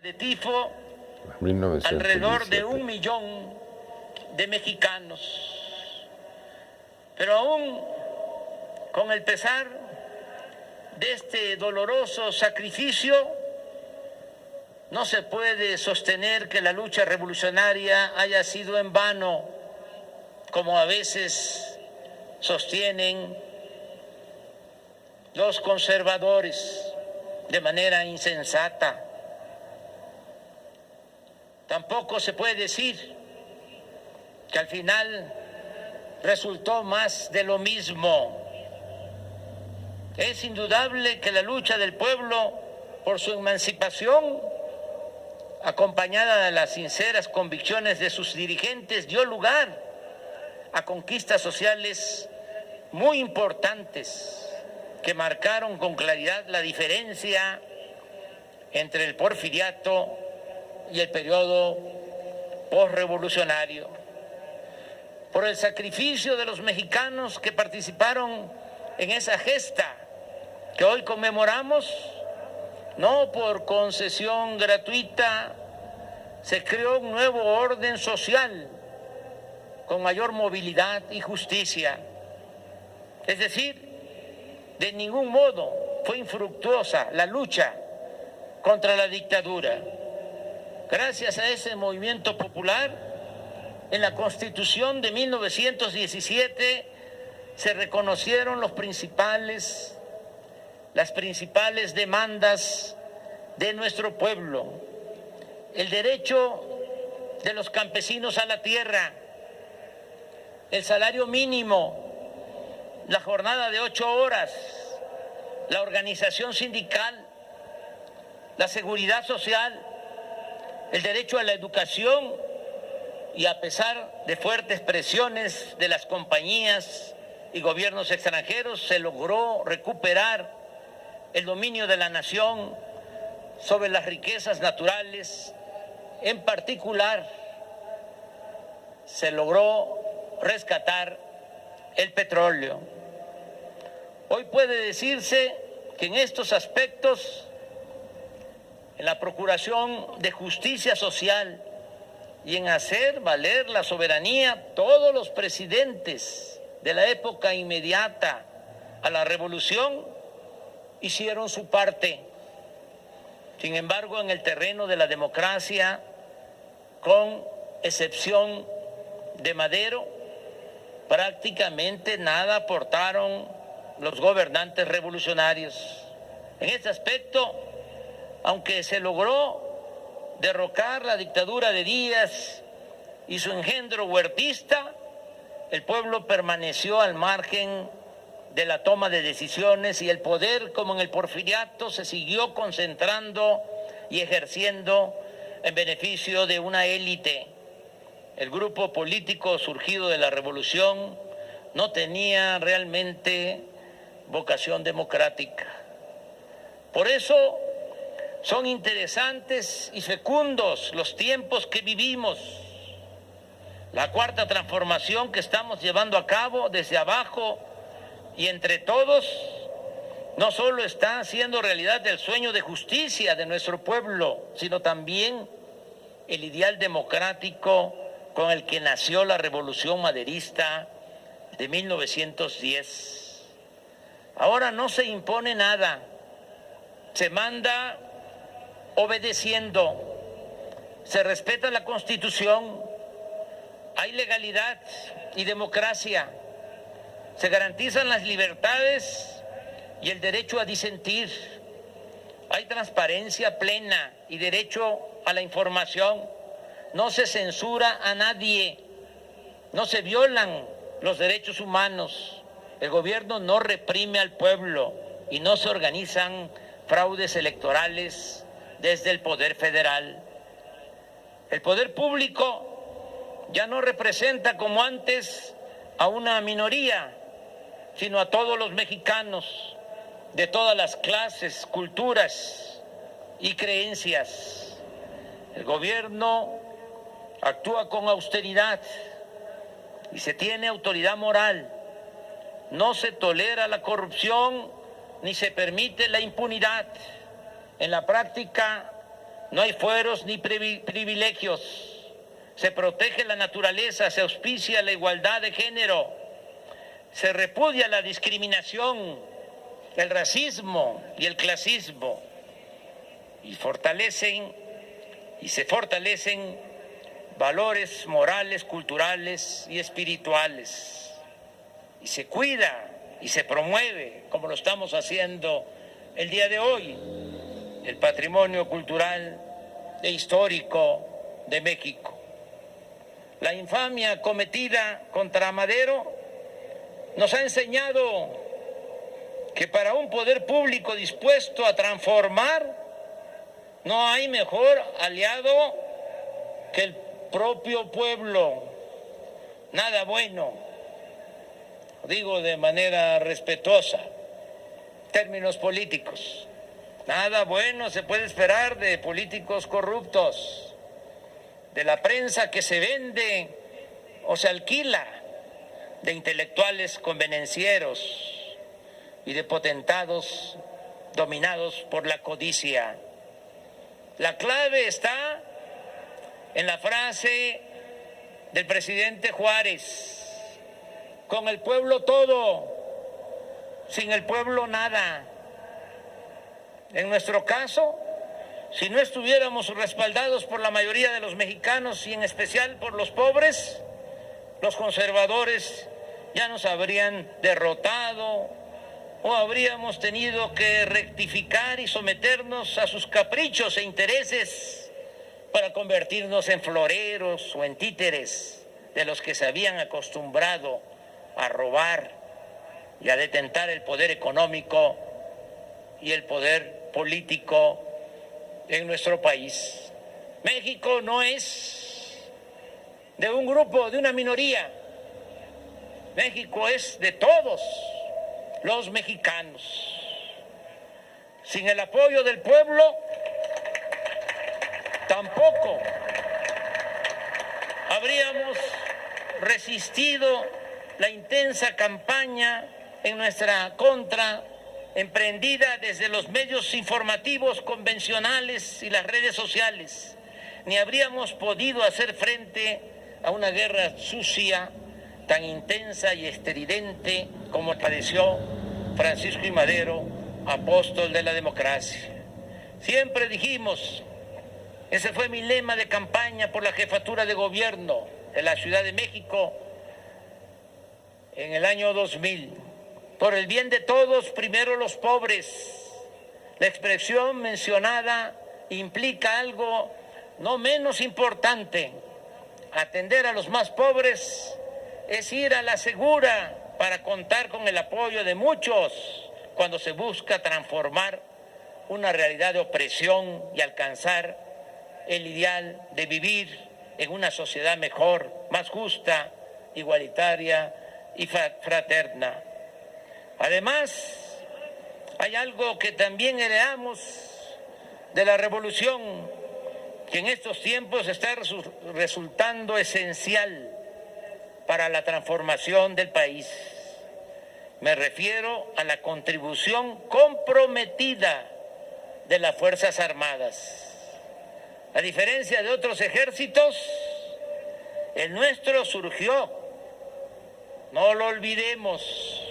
de tifo, alrededor de 1 millón de mexicanos. Pero aún con el pesar de este doloroso sacrificio, no se puede sostener que la lucha revolucionaria haya sido en vano, como a veces sostienen los conservadores de manera insensata. Tampoco se puede decir que al final resultó más de lo mismo. Es indudable que la lucha del pueblo por su emancipación, acompañada de las sinceras convicciones de sus dirigentes, dio lugar a conquistas sociales muy importantes que marcaron con claridad la diferencia entre el porfiriato y el periodo posrevolucionario. Por el sacrificio de los mexicanos que participaron en esa gesta que hoy conmemoramos, no por concesión gratuita, se creó un nuevo orden social con mayor movilidad y justicia. Es decir, de ningún modo fue infructuosa la lucha contra la dictadura. Gracias a ese movimiento popular, en la Constitución de 1917 se reconocieron las principales demandas de nuestro pueblo: el derecho de los campesinos a la tierra, el salario mínimo, la jornada de 8 horas, la organización sindical, la seguridad social, el derecho a la educación, y a pesar de fuertes presiones de las compañías y gobiernos extranjeros, se logró recuperar el dominio de la nación sobre las riquezas naturales. En particular, se logró rescatar el petróleo. Hoy puede decirse que en estos aspectos, en la procuración de justicia social y en hacer valer la soberanía, todos los presidentes de la época inmediata a la revolución hicieron su parte. Sin embargo, en el terreno de la democracia, con excepción de Madero, prácticamente nada aportaron los gobernantes revolucionarios. En este aspecto, aunque se logró derrocar la dictadura de Díaz y su engendro huertista, el pueblo permaneció al margen de la toma de decisiones y el poder, como en el porfiriato, se siguió concentrando y ejerciendo en beneficio de una élite. El grupo político surgido de la revolución no tenía realmente vocación democrática. Por eso son interesantes y fecundos los tiempos que vivimos. La cuarta transformación que estamos llevando a cabo desde abajo y entre todos no solo está haciendo realidad el sueño de justicia de nuestro pueblo, sino también el ideal democrático con el que nació la revolución maderista de 1910. Ahora no se impone nada, se manda obedeciendo, se respeta la Constitución, hay legalidad y democracia, se garantizan las libertades y el derecho a disentir, hay transparencia plena y derecho a la información, no se censura a nadie, no se violan los derechos humanos, el gobierno no reprime al pueblo y no se organizan fraudes electorales desde el Poder Federal. El poder público ya no representa como antes a una minoría, sino a todos los mexicanos de todas las clases, culturas y creencias. El gobierno actúa con austeridad y se tiene autoridad moral. No se tolera la corrupción ni se permite la impunidad. En la práctica no hay fueros ni privilegios. Se protege la naturaleza, se auspicia la igualdad de género, se repudia la discriminación, el racismo y el clasismo, y se fortalecen valores morales, culturales y espirituales, y se cuida y se promueve, como lo estamos haciendo el día de hoy, el patrimonio cultural e histórico de México. La infamia cometida contra Madero nos ha enseñado que para un poder público dispuesto a transformar no hay mejor aliado que el propio pueblo. Nada bueno, digo de manera respetuosa, términos políticos, nada bueno se puede esperar de políticos corruptos, de la prensa que se vende o se alquila, de intelectuales convenencieros y de potentados dominados por la codicia. La clave está en la frase del presidente Juárez: con el pueblo todo, sin el pueblo nada. En nuestro caso, si no estuviéramos respaldados por la mayoría de los mexicanos y en especial por los pobres, los conservadores ya nos habrían derrotado o habríamos tenido que rectificar y someternos a sus caprichos e intereses para convertirnos en floreros o en títeres de los que se habían acostumbrado a robar y a detentar el poder económico y el poder político en nuestro país. México no es de un grupo, de una minoría. México es de todos los mexicanos. Sin el apoyo del pueblo, tampoco habríamos resistido la intensa campaña en nuestra contra, emprendida desde los medios informativos convencionales y las redes sociales, ni habríamos podido hacer frente a una guerra sucia, tan intensa y estridente como padeció Francisco I. Madero, apóstol de la democracia. Siempre dijimos, ese fue mi lema de campaña por la jefatura de gobierno de la Ciudad de México en el año 2000. Por el bien de todos, primero los pobres. La expresión mencionada implica algo no menos importante. Atender a los más pobres es ir a la segura para contar con el apoyo de muchos cuando se busca transformar una realidad de opresión y alcanzar el ideal de vivir en una sociedad mejor, más justa, igualitaria y fraterna. Además, hay algo que también heredamos de la revolución, que en estos tiempos está resultando esencial para la transformación del país. Me refiero a la contribución comprometida de las Fuerzas Armadas. A diferencia de otros ejércitos, el nuestro surgió, no lo olvidemos,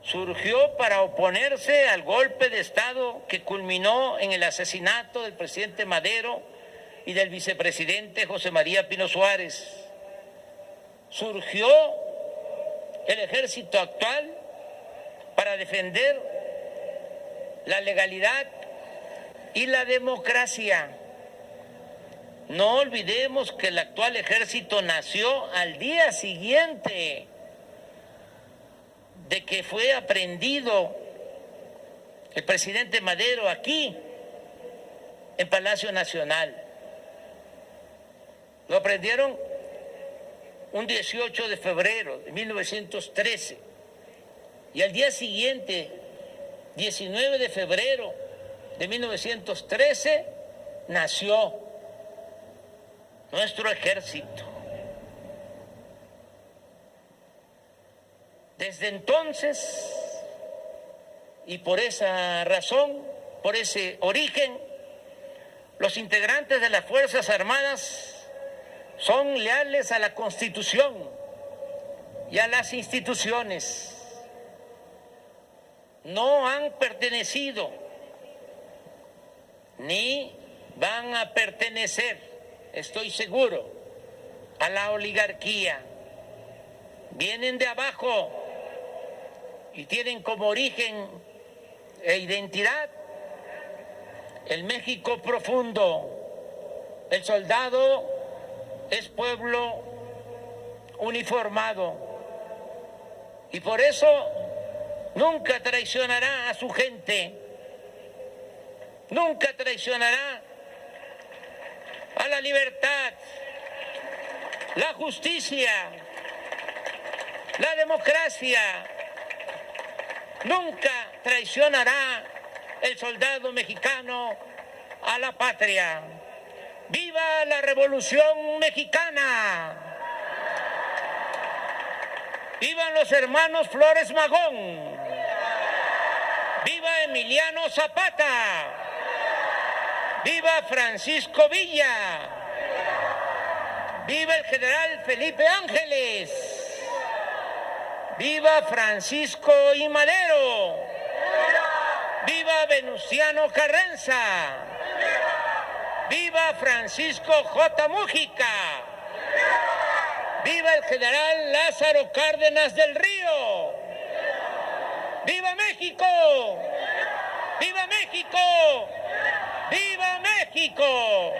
surgió para oponerse al golpe de Estado que culminó en el asesinato del presidente Madero y del vicepresidente José María Pino Suárez. Surgió el ejército actual para defender la legalidad y la democracia. No olvidemos que el actual ejército nació al día siguiente de que fue aprehendido el presidente Madero aquí, en Palacio Nacional. Lo aprehendieron un 18 de febrero de 1913 y al día siguiente, 19 de febrero de 1913, nació nuestro ejército. Desde entonces, y por esa razón, por ese origen, los integrantes de las Fuerzas Armadas son leales a la Constitución y a las instituciones. No han pertenecido ni van a pertenecer, estoy seguro, a la oligarquía. Vienen de abajo y tienen como origen e identidad el México profundo. El soldado es pueblo uniformado y por eso nunca traicionará a su gente, nunca traicionará a la libertad, la justicia, la democracia. Nunca traicionará el soldado mexicano a la patria. ¡Viva la Revolución Mexicana! ¡Vivan los hermanos Flores Magón! ¡Viva Emiliano Zapata! ¡Viva Francisco Villa! ¡Viva el general Felipe Ángeles! ¡Viva Francisco I. Madero! ¡Viva Venustiano Carranza! ¡Viva Francisco J. Mújica! ¡Viva el general Lázaro Cárdenas del Río! ¡Viva México! ¡Viva México! ¡Viva México!